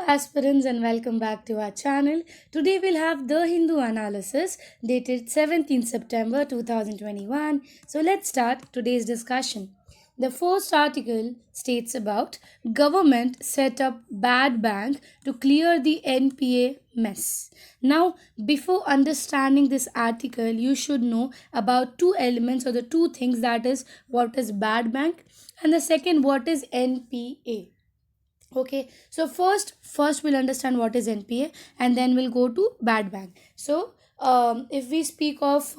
aspirants, and welcome back to our channel. Today we'll have the Hindu analysis dated 17th September 2021. So let's start today's discussion. The first article states about government set up bad bank to clear the NPA mess. Now, before understanding this article, you should know about two elements or the two things, that is what is bad bank and the second what is NPA. Okay, so first we'll understand what is NPA and then we'll go to bad bank. So if we speak of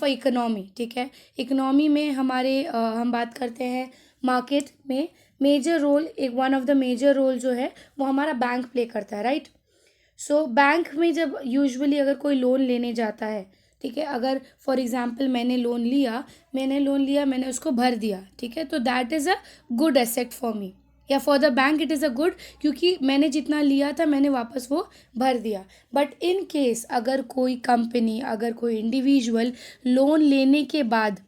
economy, ठीक है, economy में हम बात करते हैं market में major role, एक one of the major role जो है वो हमारा बैंक प्ले करता है, राइट. सो बैंक में जब यूजुअली अगर कोई लोन लेने जाता है, ठीक है, अगर फॉर एग्जांपल मैंने लोन लिया, मैंने उसको भर दिया, ठीक है, तो that is a good asset for me या for the bank it is a good, क्योंकि मैंने जितना लिया था मैंने वापस वो भर दिया. बट इन केस अगर कोई कंपनी, अगर कोई इंडिविजुअल लोन लेने के बाद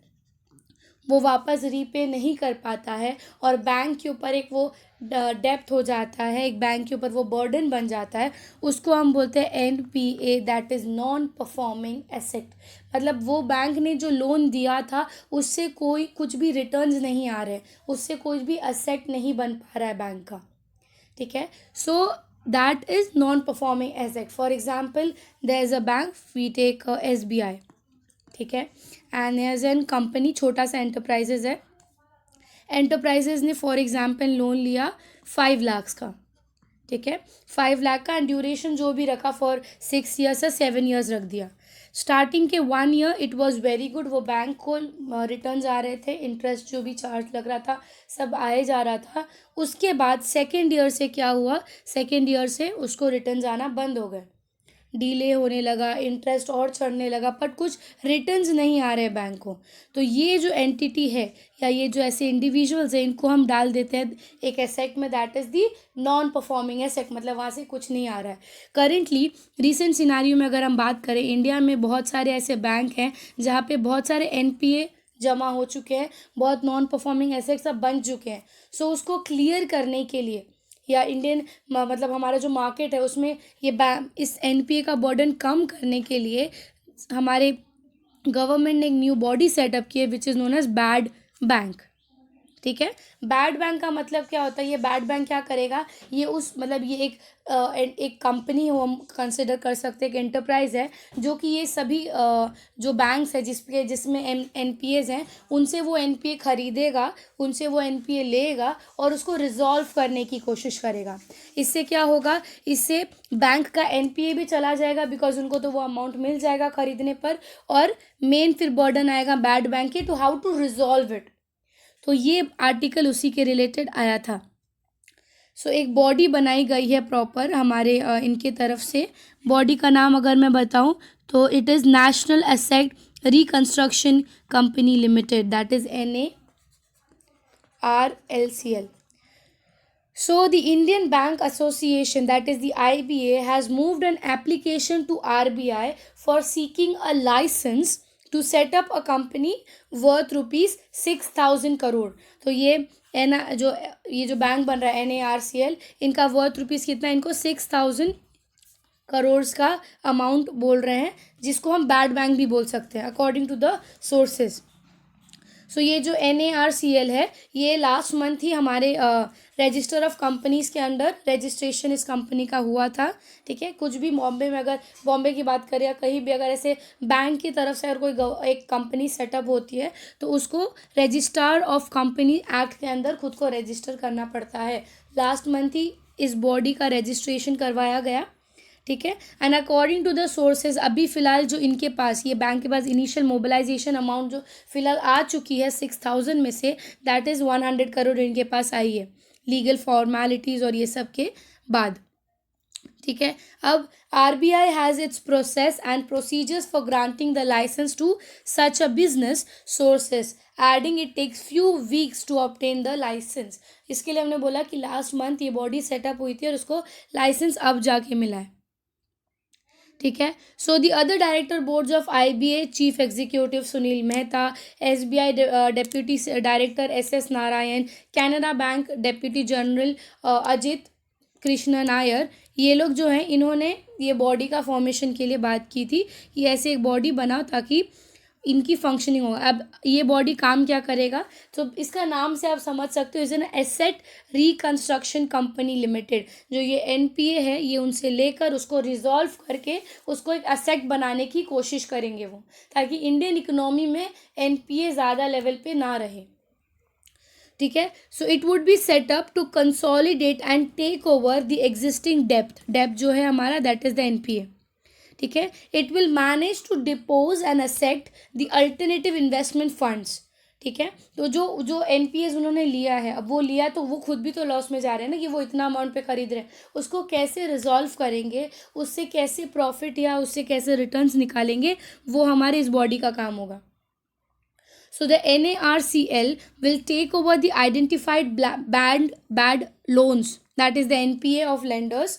वो वापस रीपे नहीं कर पाता है और बैंक के ऊपर एक वो डेप्थ हो जाता है, एक बैंक के ऊपर वो बर्डन बन जाता है, उसको हम बोलते हैं NPA, that is non performing asset. मतलब वो बैंक ने जो लोन दिया था उससे कोई कुछ भी रिटर्न्स नहीं आ रहे, उससे कोई भी एसेट नहीं बन पा रहा है बैंक का, ठीक है. So that is non performing asset. For example there is a bank, we take SBI, ठीक है, एंड एज एन कंपनी, छोटा सा एंटरप्राइजेज है. एंटरप्राइजेज ने फॉर एग्जांपल लोन लिया 5 लाख का, ठीक है, 5 लाख का, एंड ड्यूरेशन जो भी रखा फॉर 6 ईयर्स या 7 ईयर्स रख दिया. स्टार्टिंग के 1 year it was very good, वो बैंक को रिटर्न्स आ रहे थे, इंटरेस्ट जो भी चार्ज लग रहा था सब आए जा रहा था. उसके बाद सेकेंड ईयर से क्या हुआ, सेकेंड ईयर से उसको रिटर्न्स आना बंद हो गए, डीले होने लगा, इंटरेस्ट और चढ़ने लगा, बट कुछ रिटर्न्स नहीं आ रहे बैंक को. तो ये जो एंटिटी है या ये जो ऐसे इंडिविजुअल्स हैं, इनको हम डाल देते हैं एक एसेट में, that is the non performing asset, मतलब वहाँ से कुछ नहीं आ रहा है. करेंटली रिसेंट सिनारियो में अगर हम बात करें, इंडिया में बहुत सारे ऐसे बैंक हैं जहाँ पे बहुत सारे NPA जमा हो चुके हैं, बहुत नॉन परफॉर्मिंग एसेट्स अब बन चुके हैं. सो उसको क्लियर करने के लिए या इंडियन मतलब हमारा जो मार्केट है उसमें ये इस NPA का बर्डन कम करने के लिए हमारे गवर्नमेंट ने एक न्यू बॉडी सेटअप की है which is known as bad bank, ठीक है. बैड बैंक का मतलब क्या होता है, ये बैड बैंक क्या करेगा, ये उस मतलब ये एक कंपनी हो, हम कंसिडर कर सकते हैं, एक एंटरप्राइज है जो कि ये सभी जो बैंक्स है जिसमें NPAs हैं, उनसे वो NPA खरीदेगा, उनसे वो NPA लेगा और उसको रिजॉल्व करने की कोशिश करेगा. इससे क्या होगा, इससे बैंक का NPA भी चला जाएगा, बिकॉज उनको तो वो अमाउंट मिल जाएगा खरीदने पर, और मेन फिर बर्डन आएगा बैड बैंक के to how to resolve it. तो ये आर्टिकल उसी के रिलेटेड आया था. सो एक बॉडी बनाई गई है प्रॉपर हमारे इनके तरफ से. बॉडी का नाम अगर मैं बताऊं तो it is national asset reconstruction company limited, that is NARLCL. So the Indian Bank Association, that is the IBA, has moved an application to RBI for seeking a license to set up a company worth ₹6,000 crore. तो ये जो bank बन रहा है NARCL, इनका worth rupees कितना, इनको 6,000 करोड़ का अमाउंट बोल रहे हैं, जिसको हम बैड बैंक भी बोल सकते हैं अकॉर्डिंग टू द सोर्सेज. सो ये जो NARCL है, ये लास्ट मंथ ही हमारे रजिस्टर ऑफ कंपनीज़ के अंडर रजिस्ट्रेशन इस कंपनी का हुआ था, ठीक है. कुछ भी बॉम्बे में, अगर बॉम्बे की बात करें या कहीं भी अगर ऐसे बैंक की तरफ से अगर कोई एक कंपनी सेटअप होती है तो उसको रजिस्ट्रार ऑफ कंपनी एक्ट के अंदर खुद को रजिस्टर करना पड़ता है. लास्ट मंथ ही इस बॉडी का रजिस्ट्रेशन करवाया गया, ठीक है. And according to the sources, अभी फ़िलहाल जो इनके पास, ये बैंक के पास इनिशियल मोबिलाइजेशन अमाउंट जो फ़िलहाल आ चुकी है 6,000 में से, दैट इज़ 100 करोड़ इनके पास आई है लीगल फॉर्मेलिटीज़ और ये सब के बाद, ठीक है. अब RBI has its process and procedures for granting the licence to such a business sources, adding it takes few weeks to obtain the licence. इसके लिए हमने बोला कि लास्ट मंथ ये बॉडी सेटअप हुई थी और उसको लाइसेंस अब जाके मिला है, ठीक है. So the other director boards of IBA, chief executive Sunil Mehta, SBI deputy director SS Narayan, Canara bank deputy general Ajit Krishna Nair, ये लोग जो हैं इन्होंने ये बॉडी का फॉर्मेशन के लिए बात की थी कि ऐसे एक बॉडी बनाओ ताकि इनकी फंक्शनिंग हो। अब ये बॉडी काम क्या करेगा, तो इसका नाम से आप समझ सकते हो, is an asset reconstruction company limited. जो ये एनपीए है ये उनसे लेकर उसको रिजॉल्व करके उसको एक एसेट बनाने की कोशिश करेंगे वो, ताकि इंडियन इकोनॉमी में एनपीए ज़्यादा लेवल पे ना रहे। ठीक है, so it would be setup to consolidate and take over the existing depth जो है हमारा, दैट इज द एनपीए। ठीक है, it will manage to depose and asset the alternative investment funds. ठीक है, तो जो जो एनपीएस उन्होंने लिया है, अब वो लिया तो वो खुद भी तो लॉस में जा रहे हैं ना कि वो इतना अमाउंट पे खरीद रहे हैं, उसको कैसे रिजॉल्व करेंगे, उससे कैसे प्रॉफिट या उससे कैसे रिटर्न्स निकालेंगे, वो हमारे इस बॉडी का काम होगा। So the NARCL will take over the identified bad loans, that is the NPA of lenders.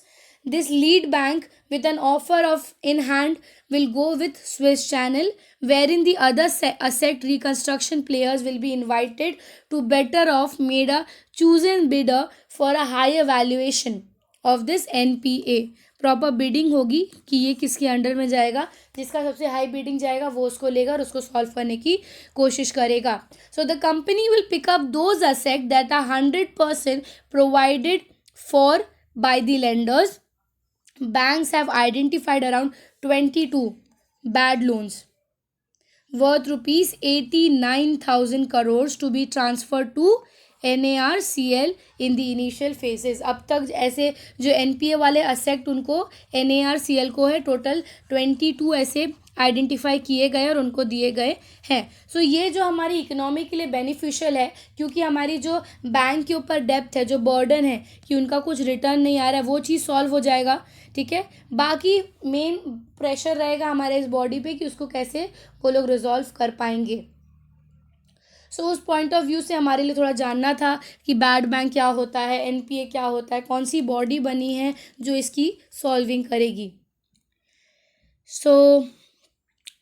This lead bank with an offer of in hand will go with Swiss channel, wherein the other asset reconstruction players will be invited to better off made a chosen bidder for a higher valuation of this NPA. Proper bidding होगी कि ये किसके under में जाएगा, जिसका सबसे high bidding जाएगा वो उसको लेगा और उसको सॉल्व करने की कोशिश करेगा। So the company will pick up those asset that are 100% provided for by the lenders. Banks have identified around 22 bad loans worth rupees 89,000 crores to be transferred to NARCL in the initial phases। अब तक ऐसे जो NPA वाले asset उनको NARCL को है total 22 ऐसे identify किए गए और उनको दिए गए हैं। सो ये जो हमारी इकोनॉमी के लिए बेनिफिशियल है, क्योंकि हमारी जो बैंक के ऊपर डेप्थ है, जो बर्डन है कि उनका कुछ रिटर्न नहीं आ रहा है, वो चीज़ सॉल्व हो जाएगा। ठीक है, बाकी मेन प्रेशर रहेगा हमारे इस बॉडी पे कि उसको कैसे वो लोग रिजॉल्व कर पाएंगे। सो उस पॉइंट ऑफ व्यू से हमारे लिए थोड़ा जानना था कि बैड बैंक क्या होता है, एनपीए क्या होता है, कौन सी बॉडी बनी है जो इसकी सॉल्विंग करेगी। सो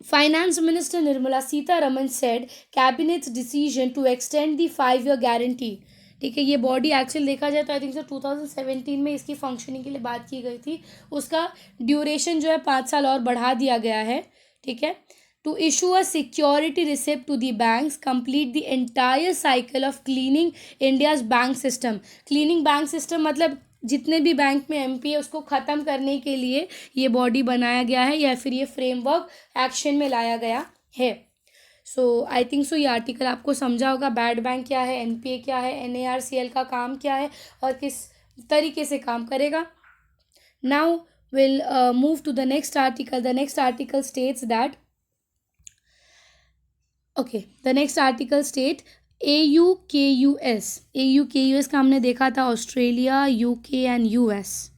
Finance Minister Nirmala Sitharaman said Cabinet's decision to extend the 5-year guarantee। ठीक है, ये बॉडी एक्चुअल देखा जाए तो आई थिंक सो 2017 में इसकी फंक्शनिंग के लिए बात की गई थी, उसका ड्यूरेशन जो है 5 साल और बढ़ा दिया गया है। ठीक है, to issue a security receipt to the banks, complete the entire cycle of cleaning India's bank system. Cleaning bank system मतलब जितने भी बैंक में एमपीए उसको ख़त्म करने के लिए ये बॉडी बनाया गया है या फिर ये फ्रेमवर्क एक्शन में लाया गया है। सो आई थिंक सो ये आर्टिकल आपको समझा होगा, बैड बैंक क्या है, एनपीए क्या है, एनएआरसीएल का काम क्या है और किस तरीके से काम करेगा। Now will move to the next article. The next article states that the next article state AUKUS का हमने देखा था, Australia, UK and US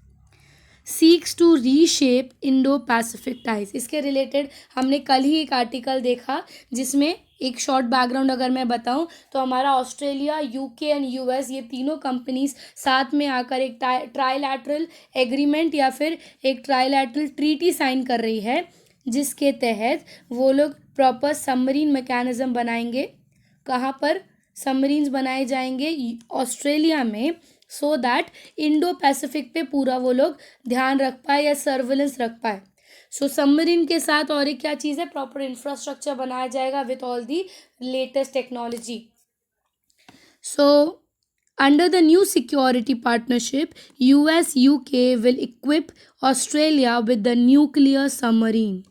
seeks to reshape Indo Pacific ties. इसके रिलेटेड हमने कल ही एक आर्टिकल देखा जिसमें एक शॉर्ट बैकग्राउंड अगर मैं बताऊं तो हमारा ऑस्ट्रेलिया, यूके एंड यूएस ये तीनों कंपनीज साथ में आकर एक ट्राइलैटरल एग्रीमेंट या फिर एक ट्राइलैटरल ट्रीटी साइन कर रही है, जिसके तहत वो लोग प्रॉपर सबमरीन मैकेनिज्म बनाएंगे। कहाँ पर सबमरीन्स बनाए जाएंगे? ऑस्ट्रेलिया में, सो दैट इंडो पैसिफिक पे पूरा वो लोग ध्यान रख पाए या सर्विलेंस रख पाए। सो सबमरीन के साथ और एक क्या चीज़ है, प्रॉपर इंफ्रास्ट्रक्चर बनाया जाएगा with all the latest technology. So under the new security partnership US UK will equip Australia with the nuclear submarine.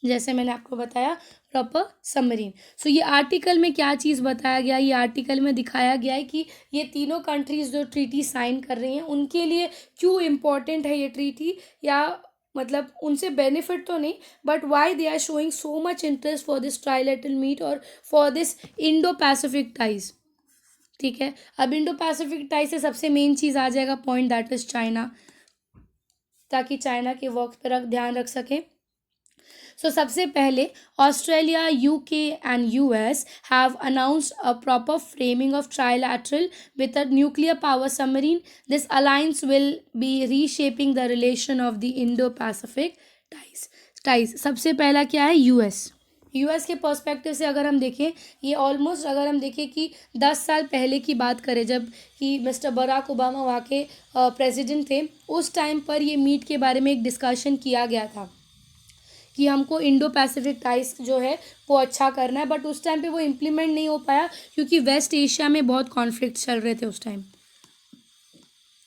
जैसे मैंने आपको बताया प्रॉपर सबमरीन। सो ये आर्टिकल में क्या चीज़ बताया गया, ये आर्टिकल में दिखाया गया है कि ये तीनों कंट्रीज़ जो ट्रीटी साइन कर रही हैं उनके लिए क्यों इम्पोर्टेंट है ये ट्रीटी, या मतलब उनसे बेनिफिट तो नहीं but why they are showing so much interest for this trilateral meet और for this Indo Pacific ties. ठीक है, अब इंडो पैसिफिक टाइज से सबसे मेन चीज़ आ जाएगा पॉइंट, दैट इज चाइना, ताकि चाइना के वर्क पर ध्यान रख सकें। सो सबसे पहले Australia, UK and US have announced a proper framing of trilateral with a nuclear power submarine. This alliance will be reshaping the relation of the Indo Pacific ties. सबसे पहला क्या है? यूएस। यूएस के पर्सपेक्टिव से अगर हम देखें, ये ऑलमोस्ट अगर हम देखें कि 10 साल पहले की बात करें, जब कि मिस्टर बराक ओबामा वहाँ के प्रेसिडेंट थे, उस टाइम पर ये मीट के बारे में एक डिस्कशन किया गया था कि हमको इंडो पैसिफिक टाइज जो है वो अच्छा करना है, बट उस टाइम पे वो इम्प्लीमेंट नहीं हो पाया क्योंकि वेस्ट एशिया में बहुत कॉन्फ्लिक्ट चल रहे थे उस टाइम।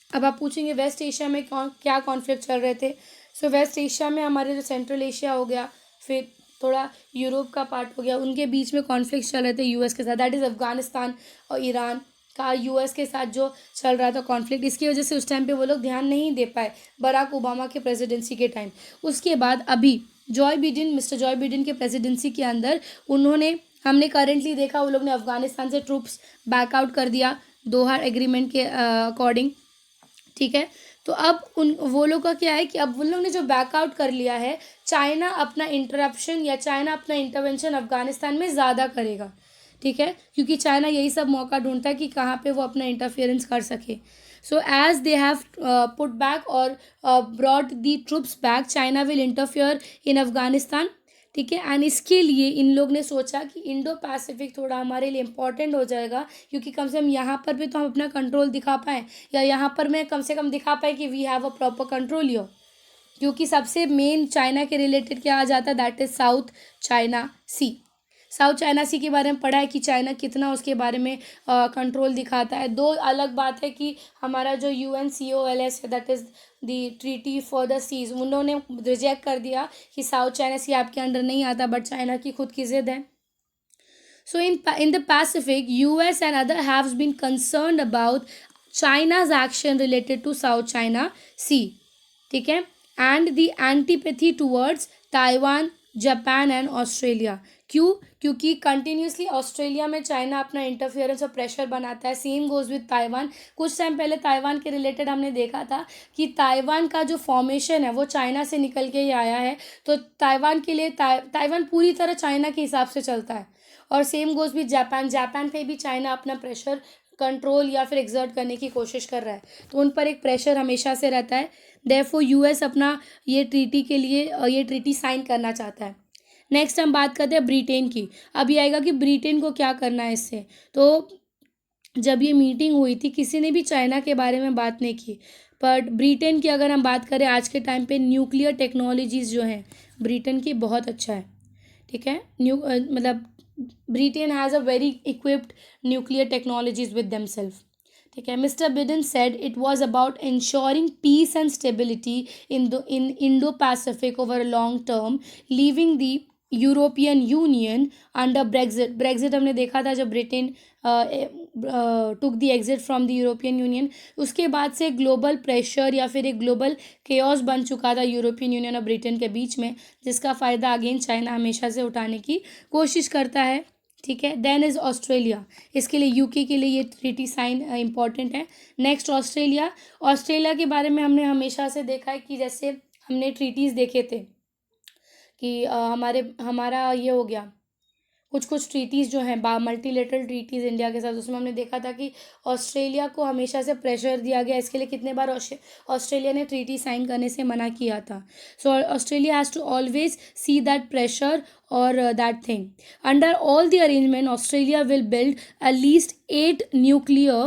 अब आप पूछेंगे वेस्ट एशिया में कौन क्या कॉन्फ्लिक्ट चल रहे थे। सो वेस्ट एशिया में हमारे जो सेंट्रल एशिया हो गया, फिर थोड़ा यूरोप का पार्ट हो गया, उनके बीच में कॉन्फ्लिक्ट चल रहे थे यूएस के साथ, दैट इज़ अफगानिस्तान और ईरान का यूएस के साथ जो चल रहा था कॉन्फ्लिक्ट। इसकी वजह से उस टाइम पे वो लोग ध्यान नहीं दे पाए बराक ओबामा के प्रेसिडेंसी के टाइम। उसके बाद अभी मिस्टर जॉय बिडेन के प्रेसिडेंसी के अंदर उन्होंने, हमने करेंटली देखा वो लोग ने अफगानिस्तान से ट्रूप्स बैकआउट कर दिया दोहा एग्रीमेंट के अकॉर्डिंग, ठीक है। तो अब वो लोग का क्या है कि अब उन लोग ने जो बैकआउट कर लिया है, चाइना अपना इंटरप्शन या चाइना अपना इंटरवेंशन अफगानिस्तान में ज़्यादा करेगा, ठीक है, क्योंकि चाइना यही सब मौका ढूंढता है कि कहाँ पे वो अपना इंटरफेरेंस कर सके। So as they have put back और brought the troops back, China will interfere in Afghanistan, ठीक है। एंड इसके लिए इन लोग ने सोचा कि इंडो पैसिफिक थोड़ा हमारे लिए इम्पोर्टेंट हो जाएगा, क्योंकि कम से कम यहाँ पर भी तो हम अपना कंट्रोल दिखा पाएँ, या यहाँ पर मैं कम से कम दिखा पाए कि we have a proper control यर, क्योंकि सबसे मेन चाइना के रिलेटेड क्या आ जाता है, that is South China Sea. South China Sea के बारे में पढ़ा है कि चाइना कितना उसके बारे में कंट्रोल दिखाता है। दो अलग बात है कि हमारा जो UNCOLS है, that is the treaty for the seas, उन्होंने रिजेक्ट कर दिया कि साउथ चाइना सी आपके अंडर नहीं आता, बट चाइना की खुद की जिद है। So in the Pacific, US and other have been concerned about China's action related to South China Sea, ठीक है, and the antipathy towards Taiwan, Japan and Australia. क्यों? क्योंकि कंटिन्यूसली ऑस्ट्रेलिया में चाइना अपना इंटरफेरेंस और प्रेशर बनाता है। Same goes with Taiwan. कुछ टाइम पहले ताइवान के रिलेटेड हमने देखा था कि ताइवान का जो फॉर्मेशन है वो चाइना से निकल के ही आया है, तो ताइवान के लिए ताइवान पूरी तरह चाइना के हिसाब से चलता है। और सेम गोज भी जापान पे भी चाइना अपना प्रेशर कंट्रोल या फिर एग्जर्ट करने की कोशिश कर रहा है, तो उन पर एक प्रेशर हमेशा से रहता है। देयरफॉर यूएस अपना ये ट्रीटी के लिए ये ट्रीटी साइन करना चाहता है। नेक्स्ट हम बात करते हैं ब्रिटेन की। अब ये आएगा कि ब्रिटेन को क्या करना है इससे। तो जब ये मीटिंग हुई थी, किसी ने भी चाइना के बारे में बात नहीं की, बट ब्रिटेन की अगर हम बात करें आज के टाइम पे न्यूक्लियर टेक्नोलॉजीज़ जो हैं ब्रिटेन की बहुत अच्छा है, ठीक है। मतलब Britain has a very equipped nuclear technologies with themself, ठीक है। Mister Biden said it was about ensuring peace and stability in Indo Pacific over a long term, leaving the European Union under Brexit हमने देखा था जब Britain took the exit from the European Union, उसके बाद से global pressure या फिर एक ग्लोबल केओस बन चुका था यूरोपियन यूनियन और ब्रिटेन के बीच में, जिसका फ़ायदा अगेन चाइना हमेशा से उठाने की कोशिश करता है, ठीक है। Then is Australia. इसके लिए यूके के लिए ये ट्रीटी साइन इंपॉर्टेंट है। नेक्स्ट ऑस्ट्रेलिया के बारे में हमने हमेशा से देखा है कि जैसे हमने ट्रीटीज़ देखे थे कि हमारा ये हो गया, कुछ ट्रीटीज़ जो हैं मल्टीलेटरल ट्रीटीज़ इंडिया के साथ, उसमें हमने देखा था कि ऑस्ट्रेलिया को हमेशा से प्रेशर दिया गया। इसके लिए कितने बार ऑस्ट्रेलिया ने ट्रीटी साइन करने से मना किया था। So Australia has to always see that pressure और that thing. Under all the arrangement Australia will build at least 8 nuclear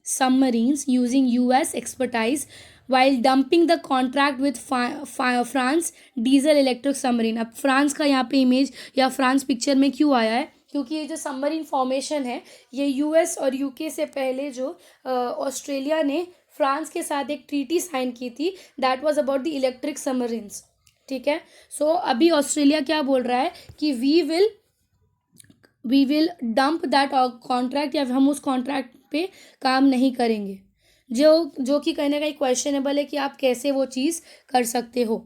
submarines using US expertise while dumping the contract with France diesel electric submarine. अब France का यहाँ पे image या France picture में क्यों आया है, क्योंकि ये जो सबमरीन फॉर्मेशन है ये यूएस और यूके से पहले जो ऑस्ट्रेलिया ने फ्रांस के साथ एक ट्रीटी साइन की थी, that was about the electric submarines, ठीक है। सो अभी ऑस्ट्रेलिया क्या बोल रहा है कि we will dump that contract, या हम उस कॉन्ट्रैक्ट पे काम नहीं करेंगे, जो कि कहने का एक क्वेश्चनेबल है कि आप कैसे वो चीज़ कर सकते हो।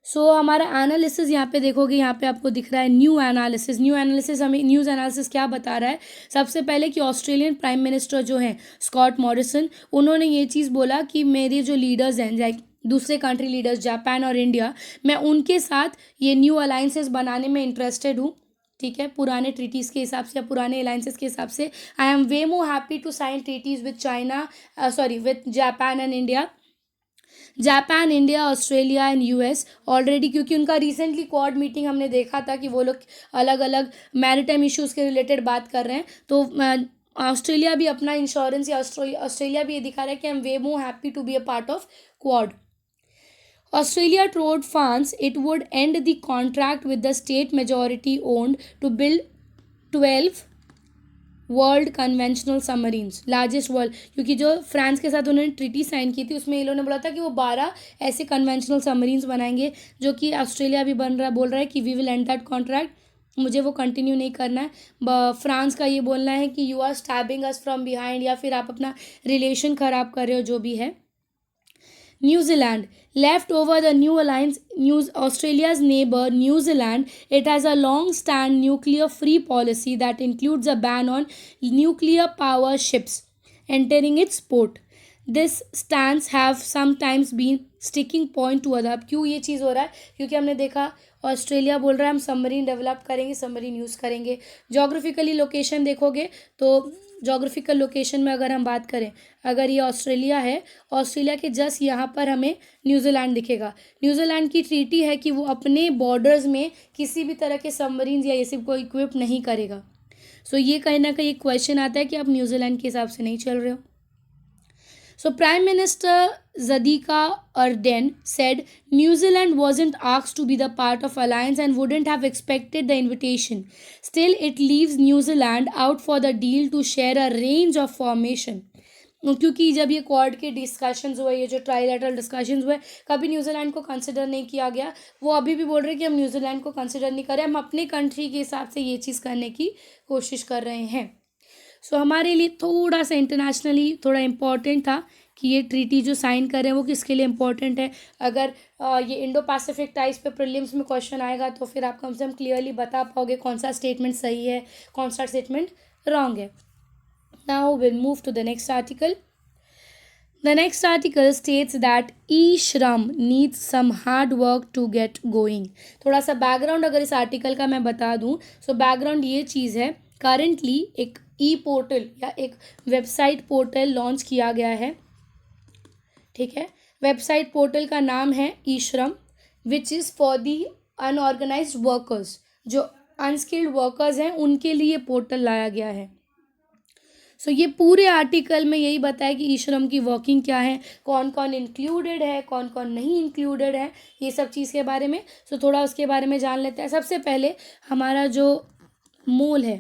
सो हमारा एनालिसिस यहाँ पे देखोगे, यहाँ पे आपको दिख रहा है न्यू एनालिसिस हमें न्यूज़ एनालिसिस क्या बता रहा है। सबसे पहले कि ऑस्ट्रेलियन प्राइम मिनिस्टर जो हैं स्कॉट मॉरिसन, उन्होंने ये चीज़ बोला कि मेरे जो लीडर्स हैं लाइक दूसरे कंट्री लीडर्स जापान और इंडिया, मैं उनके साथ ये न्यू अलाइंसेस बनाने में इंटरेस्टेड हूँ, ठीक है। पुराने ट्रीटीज़ के हिसाब से या पुराने अलाइंसेस के हिसाब से I am way more happy to sign treaties with China with Japan and India Japan, India, Australia and US already, क्योंकि उनका रिसेंटली क्वाड मीटिंग हमने देखा था कि वो लोग अलग अलग मैरिटाइम इश्यूज़ के रिलेटेड बात कर रहे हैं। तो ऑस्ट्रेलिया भी अपना इंश्योरेंस, या ऑस्ट्रेलिया भी ये दिखा रहा है कि I am way more happy to be a part of Quad. Australia told France it would end the contract with the state majority owned to build 12 world conventional submarines, largest world, क्योंकि जो France के साथ उन्होंने treaty sign की थी उसमें ये लोगों ने बोला था कि वो 12 ऐसे कन्वेंशनल सबमरीन्स बनाएंगे, जो कि ऑस्ट्रेलिया भी बोल रहा है कि we will end that contract, मुझे वो कंटिन्यू नहीं करना है. फ्रांस का ये बोलना है कि you are stabbing us from behind, या फिर आप अपना रिलेशन ख़राब कर रहे हो, जो भी है. New Zealand left over the new alliance. Australia's neighbor New Zealand, it has a long-stand nuclear-free policy that includes a ban on nuclear power ships entering its port. This stance have sometimes been sticking point to other. अब क्यों ये चीज़ हो रहा है? क्योंकि हमने देखा Australia बोल रहा है हम सबमरीन डेवलप करेंगे, सबमरीन यूज़ करेंगे. जोग्राफिकली लोकेशन देखोगे तो जोग्राफिकल लोकेशन में अगर हम बात करें, अगर ये ऑस्ट्रेलिया है, ऑस्ट्रेलिया के जस्ट यहाँ पर हमें न्यूजीलैंड दिखेगा. न्यूजीलैंड की ट्रीटी है कि वो अपने बॉर्डर्स में किसी भी तरह के सबमरीन या ये सब को इक्विप नहीं करेगा. सो ये कहीं ना कहीं एक क्वेश्चन आता है कि आप न्यूजीलैंड के हिसाब से नहीं चल रहे हो. So Prime Minister Zadika Ardern said New Zealand wasn't asked to be the part of alliance and wouldn't have expected the invitation. Still, it leaves New Zealand out for the deal to share a range of formation. क्योंकि जब ये quad के discussions हुए, ये जो trilateral discussions हुए, कभी New Zealand को कंसिडर नहीं किया गया. वो अभी भी बोल रहे हैं कि हम न्यूजीलैंड को कंसिडर नहीं कर रहे, हम अपने कंट्री के हिसाब से ये चीज़ करने की कोशिश कर रहे हैं. सो हमारे लिए थोड़ा सा इंटरनेशनली थोड़ा इम्पॉर्टेंट था कि ये ट्रीटी जो साइन कर रहे हैं वो किसके लिए इम्पॉर्टेंट है. अगर ये इंडो पैसिफिक टाइप्स पे प्रीलिम्स में क्वेश्चन आएगा तो फिर आप कम से कम क्लियरली बता पाओगे कौन सा स्टेटमेंट सही है, कौन सा स्टेटमेंट रॉन्ग है. Now will move to the next article. The next article states that e-shram needs some hard work to get going. थोड़ा सा बैकग्राउंड अगर इस आर्टिकल का मैं बता दूं, सो बैकग्राउंड ये चीज़ है, करंटली एक ई पोर्टल या एक वेबसाइट पोर्टल लॉन्च किया गया है. ठीक है, वेबसाइट पोर्टल का नाम है e-Shram, which is for the unorganised workers. जो अनस्किल्ड वर्कर्स हैं उनके लिए पोर्टल लाया गया है. सो ये पूरे आर्टिकल में यही बताया कि ई श्रम की वर्किंग क्या है, कौन कौन इंक्लूडेड है, कौन कौन नहीं इंक्लूडेड है, ये सब चीज़ के बारे में. सो थोड़ा उसके बारे में जान लेते हैं. सबसे पहले हमारा जो मूल है,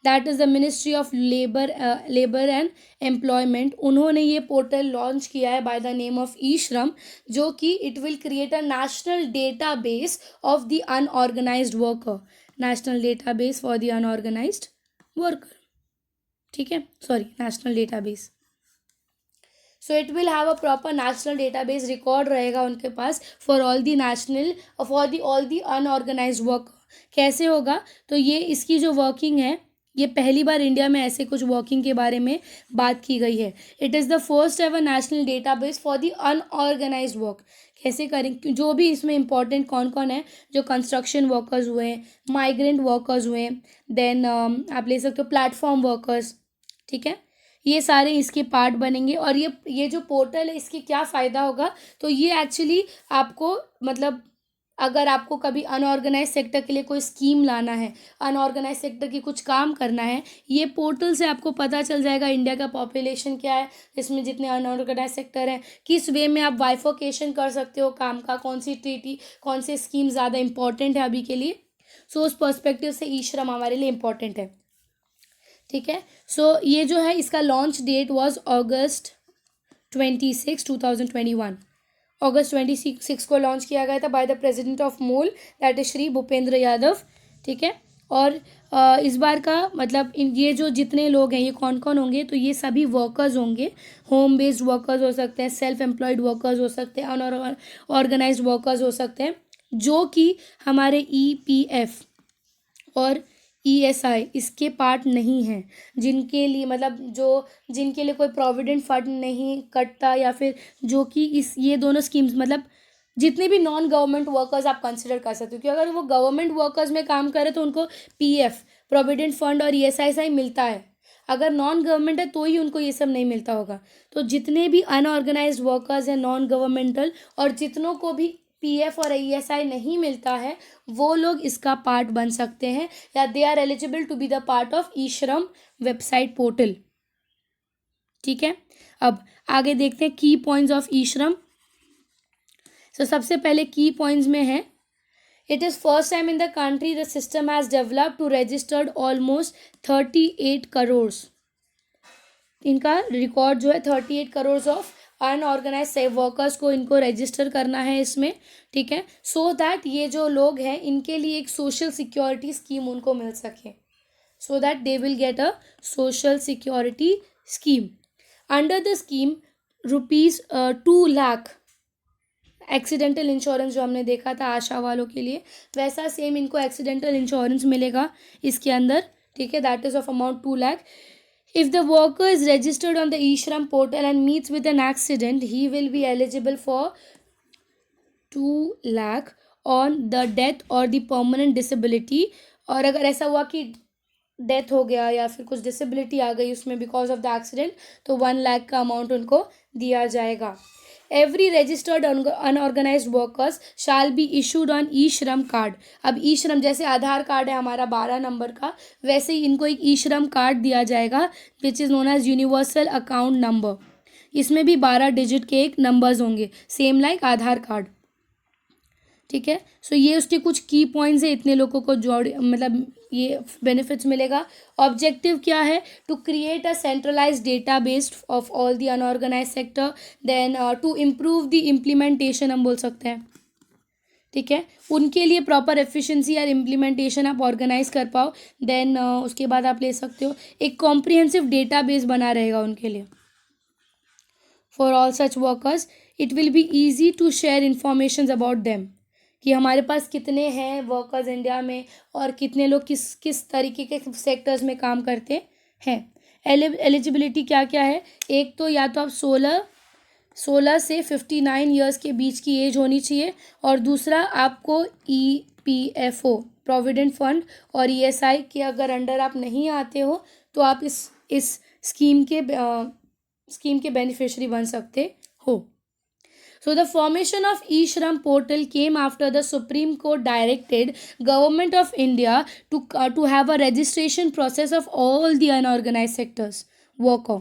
that is the ministry of labour and employment. उन्होंने ये पोर्टल लॉन्च किया है by the name of e Shram, जो कि it will create a national data base of the unorganised worker. National data base for the unorganised worker. ठीक है, sorry, national database. So it will have a proper national database, record रहेगा उनके पास for all the national, for the all the unorganised work. कैसे होगा? तो ये इसकी जो वर्किंग है, ये पहली बार इंडिया में ऐसे कुछ वर्किंग के बारे में बात की गई है. It is the first ever national database for the unorganised work. कैसे करें? जो भी इसमें इंपॉर्टेंट कौन कौन है, जो कंस्ट्रक्शन वर्कर्स हुए, माइग्रेंट वर्कर्स हुए, देन आप ले सकते हो प्लेटफॉर्म वर्कर्स. ठीक है, ये सारे इसके पार्ट बनेंगे. और ये जो पोर्टल है, इसकी क्या फ़ायदा होगा? तो ये एक्चुअली आपको, मतलब अगर आपको कभी अनऑर्गेनाइज सेक्टर के लिए कोई स्कीम लाना है, अनऑर्गेनाइज सेक्टर की कुछ काम करना है, ये पोर्टल से आपको पता चल जाएगा इंडिया का पॉपुलेशन क्या है, इसमें जितने अनऑर्गेनाइज सेक्टर हैं, किस वे में आप बाइफोकेशन कर सकते हो काम का, कौन सी ट्रीटी, कौन सी स्कीम ज़्यादा इंपॉर्टेंट है अभी के लिए. सो उस पर्सपेक्टिव से ई श्रम हमारे लिए इम्पॉर्टेंट है. ठीक है, सो ये जो है इसका लॉन्च डेट वाज अगस्त 26, 2021. अगस्त 26 को लॉन्च किया गया था बाय द प्रेसिडेंट ऑफ मूल, दैट इज श्री भूपेंद्र यादव. ठीक है, और इस बार का मतलब ये जो जितने लोग हैं ये कौन कौन होंगे? तो ये सभी वर्कर्स होंगे. होम बेस्ड वर्कर्स हो सकते हैं, सेल्फ एम्प्लॉयड वर्कर्स हो सकते हैं, अनऑर्गेनाइज्ड वर्कर्स हो सकते हैं, जो कि हमारे EPF और ESI इसके पार्ट नहीं हैं, जिनके लिए मतलब जिनके लिए कोई प्रोविडेंट फंड नहीं कटता, या फिर जो कि ये दोनों स्कीम्स, मतलब जितने भी नॉन गवर्नमेंट वर्कर्स आप कंसिडर कर सकते हो. क्योंकि अगर वो गवर्नमेंट वर्कर्स में काम करे तो उनको PF प्रोविडेंट फंड और ESI मिलता है. अगर नॉन गवर्नमेंट है तो ही उनको ये सब नहीं मिलता होगा। तो जितने भी अनऑर्गेनाइज्ड वर्कर्स हैं नॉन गवर्नमेंटल, और जितनों को भी पीएफ और ईएसआई नहीं मिलता है, वो लोग इसका पार्ट बन सकते हैं, या they are eligible to be the part of e Shram website portal. ठीक है, अब आगे देखते हैं की पॉइंट्स ऑफ ई श्रम। सो सबसे पहले की पॉइंट्स में है, it is first time in the country the system has developed to registered almost 38 crore. इनका रिकॉर्ड जो है 38 करोड़ ऑफ अनऑर्गेनाइज वर्कर्स को इनको रजिस्टर करना है इसमें। ठीक है, सो दैट ये जो लोग हैं इनके लिए एक सोशल सिक्योरिटी स्कीम उनको मिल सके, so that they will get a social security scheme. Under the scheme ₹2 lakh accidental insurance जो हमने देखा था आशा वालों के लिए, वैसा सेम इनको एक्सीडेंटल इंश्योरेंस मिलेगा इसके अंदर। ठीक है, that is of amount 2 lakh. If the worker is registered on the eShram portal and meets with an accident, he will be eligible for 2 lakh on the death or the permanent disability। और अगर ऐसा हुआ कि death हो गया या फिर कुछ डिसेबिलिटी आ गई उसमें बिकॉज ऑफ द एक्सीडेंट, तो 1 लाख का अमाउंट उनको दिया जाएगा। Every registered unorganised workers shall be issued on e Shram card. अब ई श्रम जैसे आधार कार्ड है हमारा 12 नंबर का, वैसे ही इनको एक ई श्रम कार्ड दिया जाएगा which is known as universal account number. इसमें भी 12 डिजिट के एक नंबर्स होंगे, सेम लाइक आधार कार्ड। ठीक है, सो ये उसके कुछ की पॉइंट्स है, इतने लोगों को जोड़ मतलब ये बेनिफिट्स मिलेगा। ऑब्जेक्टिव क्या है, to create a centralised data based of all the unorganise sector, then to improve the implementation हम बोल सकते हैं। ठीक है, उनके लिए प्रॉपर एफिशिएंसी और इम्प्लीमेंटेशन आप ऑर्गेनाइज कर पाओ, देन उसके बाद आप ले सकते हो एक कॉम्प्रिहेंसिव डेटा बेस बना रहेगा उनके लिए। For all such workers it will be easy to share information about them, कि हमारे पास कितने हैं वर्कर्स इंडिया में और कितने लोग किस किस तरीके के सेक्टर्स में काम करते हैं। एलिजिबिलिटी क्या क्या है, एक तो या तो आप 16 से 59 ईयर्स के बीच की एज होनी चाहिए, और दूसरा आपको EPFO प्रोविडेंट फंड और ESI के अगर अंडर आप नहीं आते हो तो आप इस स्कीम के बेनिफिशियरी बन सकते हो। So the formation of eShram portal came after the Supreme Court directed Government of India to have a registration process of all the unorganized sectors worker।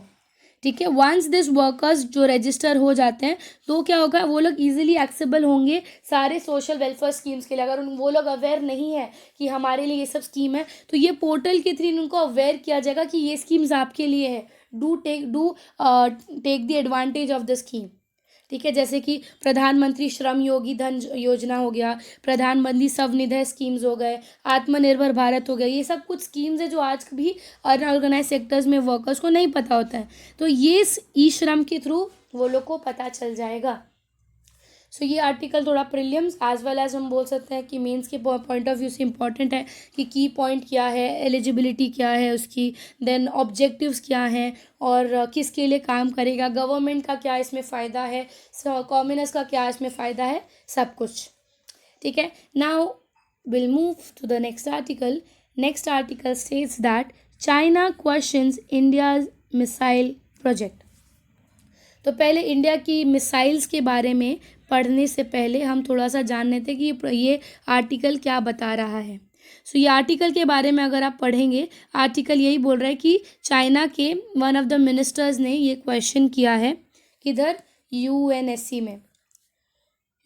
ठीक है, वंस दिस वर्कर्स जो register हो जाते हैं तो क्या होगा, वो लोग इजीली एक्सेसिबल होंगे सारे सोशल वेलफेयर स्कीम्स के लिए। अगर वो लोग अवेयर नहीं है कि हमारे लिए ये सब स्कीम है, तो ये पोर्टल के थ्रू उनको अवेयर किया जाएगा कि ये स्कीम्स आपके लिए है, do take the advantage of the scheme. ठीक है, जैसे कि प्रधानमंत्री श्रम योगी धन योजना हो गया, प्रधानमंत्री स्वनिधि स्कीम्स हो गए, आत्मनिर्भर भारत हो गया, ये सब कुछ स्कीम्स है जो आज भी अनऑर्गेनाइज सेक्टर्स में वर्कर्स को नहीं पता होता है, तो ये ई श्रम के थ्रू वो लोग को पता चल जाएगा। सो ये आर्टिकल थोड़ा प्रीलिम्स एज वेल एज हम बोल सकते हैं कि मेंस के पॉइंट ऑफ व्यू से इंपॉर्टेंट है कि की पॉइंट क्या है, एलिजिबिलिटी क्या है उसकी, देन ऑब्जेक्टिव्स क्या हैं और किसके लिए काम करेगा, गवर्नमेंट का क्या इसमें फ़ायदा है, कॉमनर्स का क्या इसमें फ़ायदा है, सब कुछ। ठीक है, now will move to the next article. Next article says that China questions India's missile project. तो पहले इंडिया की मिसाइल्स के बारे में पढ़ने से पहले हम थोड़ा सा जान लेते कि ये आर्टिकल क्या बता रहा है। सो ये आर्टिकल के बारे में अगर आप पढ़ेंगे, आर्टिकल यही बोल रहा है कि चाइना के वन ऑफ द मिनिस्टर्स ने ये क्वेश्चन किया है, किधर, UNSC में,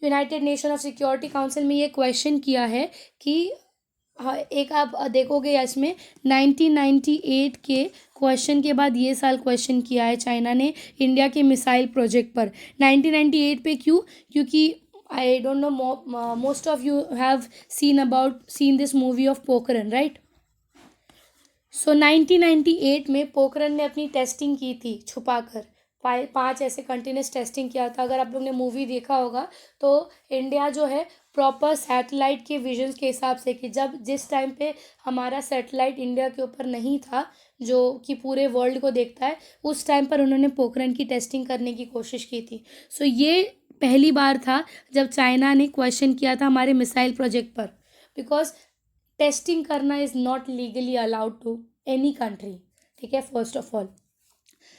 United nation of security council में ये क्वेश्चन किया है कि हाँ, एक आप देखोगे इसमें 1998 के क्वेश्चन के बाद ये साल क्वेश्चन किया है चाइना ने इंडिया के मिसाइल प्रोजेक्ट पर। 1998 पे क्यों, क्योंकि I don't know most of you have seen this movie of Pokhran, right. So 1998 में पोखरन ने अपनी टेस्टिंग की थी छुपाकर, 5 ऐसे कंटिन्यूस टेस्टिंग किया था। अगर आप लोग ने मूवी देखा होगा तो इंडिया जो है प्रॉपर सैटेलाइट के विजन्स के हिसाब से, कि जिस टाइम पे हमारा सैटेलाइट इंडिया के ऊपर नहीं था जो कि पूरे वर्ल्ड को देखता है, उस टाइम पर उन्होंने पोखरन की टेस्टिंग करने की कोशिश की थी। सो ये पहली बार था जब चाइना ने क्वेश्चन किया था हमारे मिसाइल प्रोजेक्ट पर, बिकॉज टेस्टिंग करना is not legally allowed to any country. ठीक है, फर्स्ट ऑफ ऑल।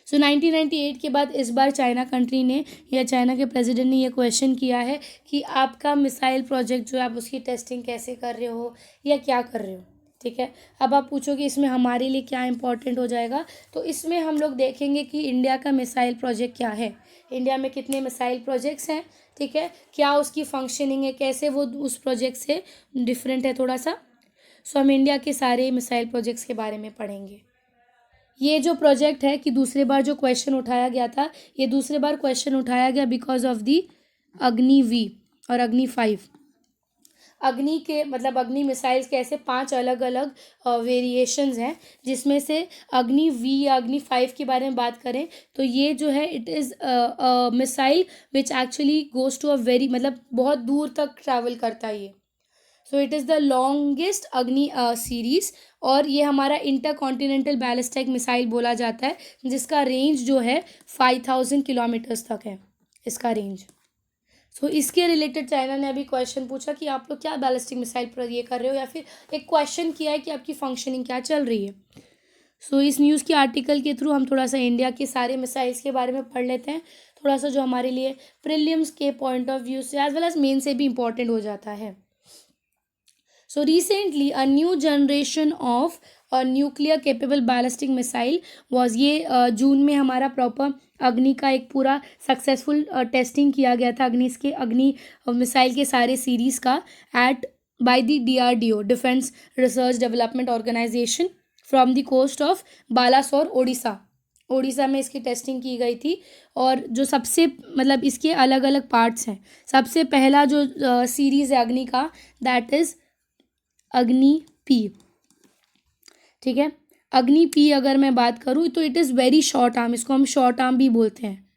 सो 1998 के बाद इस बार चाइना कंट्री ने या चाइना के प्रेसिडेंट ने ये क्वेश्चन किया है कि आपका मिसाइल प्रोजेक्ट जो है आप उसकी टेस्टिंग कैसे कर रहे हो या क्या कर रहे हो, ठीक है। अब आप पूछोगे इसमें हमारे लिए क्या इंपॉर्टेंट हो जाएगा, तो इसमें हम लोग देखेंगे कि इंडिया का मिसाइल प्रोजेक्ट क्या है, इंडिया में कितने मिसाइल प्रोजेक्ट्स हैं, ठीक है, क्या उसकी फंक्शनिंग है, कैसे वो उस प्रोजेक्ट से डिफरेंट है थोड़ा सा। सो हम इंडिया के सारे मिसाइल प्रोजेक्ट्स के बारे में पढ़ेंगे। ये जो प्रोजेक्ट है कि दूसरे बार जो क्वेश्चन उठाया गया था, ये दूसरे बार क्वेश्चन उठाया गया बिकॉज ऑफ दी अग्नि वी और अग्नि 5। अग्नि के मतलब अग्नि मिसाइल्स के ऐसे 5 अलग अलग वेरिएशंस हैं, जिसमें से अग्नि वी या अग्नि 5 के बारे में बात करें तो ये जो है it is missile which actually goes to a very मतलब बहुत दूर तक ट्रैवल करता है ये। So it is the longest Agni series, और ये हमारा इंटर कॉन्टिनेंटल बैलिस्टिक मिसाइल बोला जाता है, जिसका रेंज जो है 5000 किलोमीटर्स तक है इसका रेंज। सो इसके रिलेटेड चाइना ने अभी क्वेश्चन पूछा कि आप लोग क्या बैलिस्टिक मिसाइल पर ये कर रहे हो, या फिर एक क्वेश्चन किया है कि आपकी फंक्शनिंग क्या चल रही है। सो इस न्यूज़ के आर्टिकल के थ्रू हम थोड़ा सा इंडिया के सारे मिसाइल्स के बारे में पढ़ लेते हैं, थोड़ा सा जो हमारे लिए प्रीलिम्स के पॉइंट ऑफ व्यू से एज वेल एज मेन से भी इम्पोर्टेंट हो जाता है। So recently a new generation of a nuclear capable ballistic missile was ये जून में हमारा प्रॉपर अग्नि का एक पूरा सक्सेसफुल टेस्टिंग किया गया था अग्नि मिसाइल के सारे सीरीज़ का at by the DRDO defence research development organisation from the coast of Balasore Odisha में इसकी टेस्टिंग की गई थी। और जो सबसे मतलब इसके अलग अलग पार्ट्स हैं, सबसे पहला जो सीरीज़ है अग्नि का दैट इज़ अग्नि पी, ठीक है। अग्नि पी अगर मैं बात करूँ तो it is very short arm, इसको हम शॉर्ट आर्म भी बोलते हैं।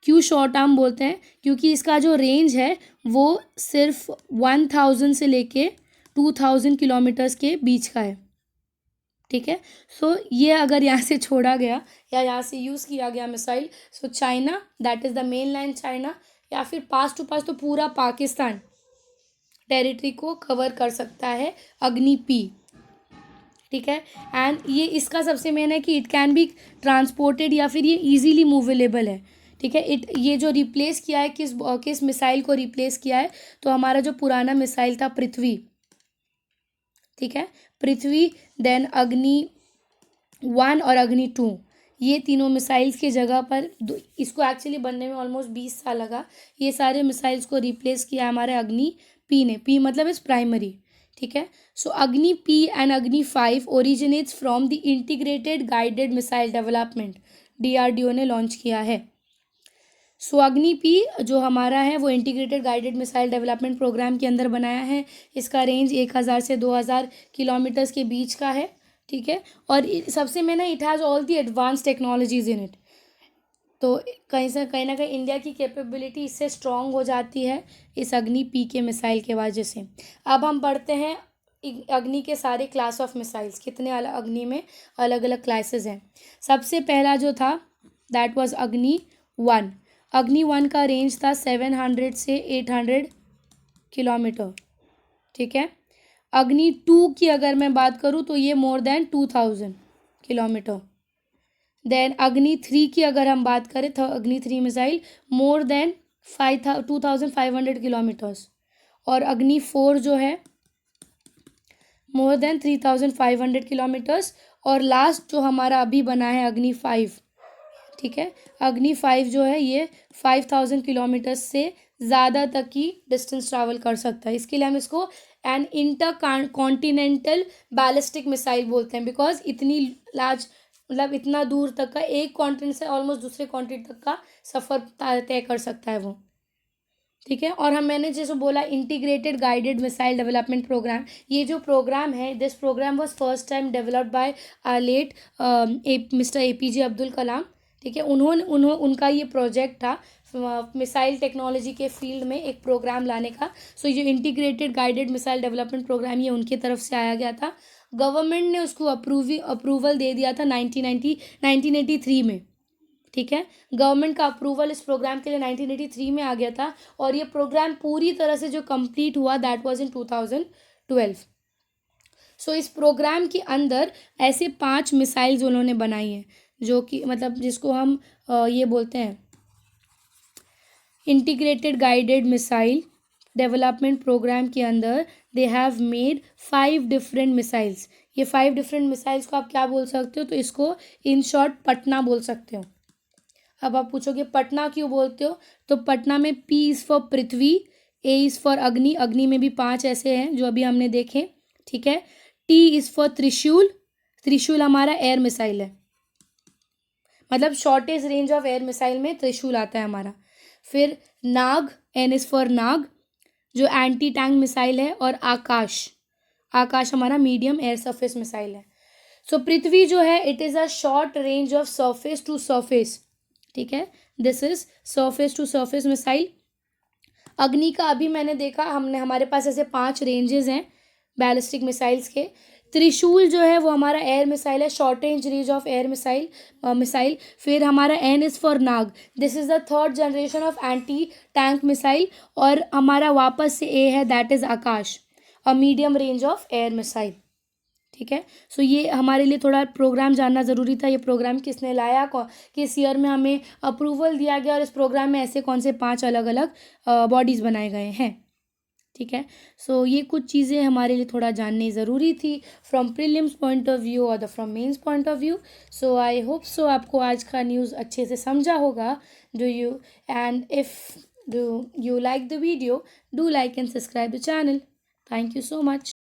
क्यों शॉर्ट आर्म बोलते हैं? क्योंकि इसका जो रेंज है वो सिर्फ 1000 से लेके 2000 किलोमीटर्स के बीच का है, ठीक है। सो ये अगर यहाँ से छोड़ा गया या यहाँ से यूज़ किया गया missile, so China that is the main line China, या फिर पास टू पास तो पूरा पाकिस्तान टेरिटरी को कवर कर सकता है अग्नि पी, ठीक है। एंड ये इसका सबसे मेन है कि इट कैन बी ट्रांसपोर्टेड या फिर ये इजीली मूवेलेबल है, ठीक है। ये जो रिप्लेस किया है किस मिसाइल को रिप्लेस किया है, तो हमारा जो पुराना मिसाइल था पृथ्वी, ठीक है, पृथ्वी, देन अग्नि 1 और अग्नि 2, ये तीनों मिसाइल्स की जगह पर इसको एक्चुअली बनने में ऑलमोस्ट 20 साल लगा। ये सारे मिसाइल्स को रिप्लेस किया हमारे अग्नि पी ने, पी मतलब इज प्राइमरी, ठीक है। So Agni P and Agni 5 originates from the integrated guided missile development, DRDO ने लॉन्च किया है। सो अग्नि पी जो हमारा है वो integrated guided missile development programme के अंदर बनाया है। इसका रेंज 1000 से 2000 किलोमीटर्स के बीच का है, ठीक है। और सबसे में ना it has all the advance technologies in it, तो कहीं ना कहीं इंडिया की कैपेबिलिटी इससे स्ट्रॉन्ग हो जाती है इस अग्नि पी के मिसाइल के वजह से। अब हम पढ़ते हैं अग्नि के सारे क्लास ऑफ मिसाइल्स, कितने अलग अग्नि में अलग अलग क्लासेस हैं। सबसे पहला जो था दैट वाज अग्नि 1। अग्नि 1 का रेंज था 700 से 800 किलोमीटर, ठीक है। अग्नि 2 की अगर मैं बात करूँ तो ये मोर देन 2000 किलोमीटर। देन अग्नि 3 की अगर हम बात करें तो अग्नि 3 मिसाइल मोर देन 2500 किलोमीटर्स। और अग्नि 4 जो है मोर देन 3500 किलोमीटर्स। और लास्ट जो हमारा अभी बना है अग्नि 5, ठीक है, अग्नि 5 जो है ये 5000 किलोमीटर्स से ज़्यादा तक की डिस्टेंस ट्रैवल कर सकता है। इसके लिए हम इसको an intercontinental ballistic missile बोलते हैं, बिकॉज इतनी लार्ज मतलब इतना दूर तक का एक कॉन्टिनेंट से ऑलमोस्ट दूसरे कॉन्टिनेंट तक का सफ़र तय कर सकता है वो, ठीक है। और मैंने जैसे बोला integrated guided missile development programme, ये जो प्रोग्राम है this programme was first time developed by late mister APJ Abdul Kalam, ठीक है। उनका ये प्रोजेक्ट था मिसाइल टेक्नोलॉजी के फील्ड में एक प्रोग्राम लाने का। सो ये integrated guided missile development programme ये उनकी तरफ से आया गया था। गवर्नमेंट ने उसको अप्रूवल दे दिया था 1983 में, ठीक है। गवर्नमेंट का अप्रूवल इस प्रोग्राम के लिए 1983 में आ गया था, और ये प्रोग्राम पूरी तरह से जो कंप्लीट हुआ दैट वाज इन 2012। सो इस प्रोग्राम के अंदर ऐसे 5 मिसाइल्स उन्होंने बनाई हैं, जो कि मतलब जिसको हम ये बोलते हैं integrated guided missile development programme के अंदर they have made 5 different missiles. ये 5 डिफरेंट मिसाइल्स को आप क्या बोल सकते हो, तो इसको इन शॉर्ट पटना बोल सकते हो। अब आप पूछोगे पटना क्यों बोलते हो, तो पटना में P is for Prithvi, A is for अग्नि, अग्नि में भी 5 ऐसे हैं जो अभी हमने देखे, ठीक है। T इज़ फॉर त्रिशूल, त्रिशूल हमारा एयर मिसाइल है, मतलब shortest range of air missile में त्रिशूल आता है हमारा। फिर नाग, N इज़ फॉर नाग, जो एंटी टैंक मिसाइल है। और आकाश, आकाश हमारा मीडियम एयर सरफेस मिसाइल है। सो पृथ्वी जो है it is a short range of surface to surface, ठीक है, this is surface to surface missile. Agni का अभी मैंने देखा, हमने हमारे पास ऐसे 5 रेंजेस हैं बैलिस्टिक मिसाइल्स के। त्रिशूल जो है वो हमारा एयर मिसाइल है, short range range of air missile. फिर हमारा N is for Nag, this is the third generation of anti tank missile. और हमारा वापस से ए है, that is Akash, a medium range of air missile, ठीक है। सो ये हमारे लिए थोड़ा प्रोग्राम जानना ज़रूरी था। ये प्रोग्राम किसने लाया, किस ईयर में हमें अप्रूवल दिया गया, और इस प्रोग्राम में ऐसे कौन से 5 अलग अलग बॉडीज़ बनाए गए हैं, ठीक है। सो ये कुछ चीज़ें हमारे लिए थोड़ा जाननी ज़रूरी थी from prelims point of view और the from mains point of view. So I hope so आपको आज का न्यूज़ अच्छे से समझा होगा। Do you and if do you like the video, do like and subscribe the channel. Thank you so much.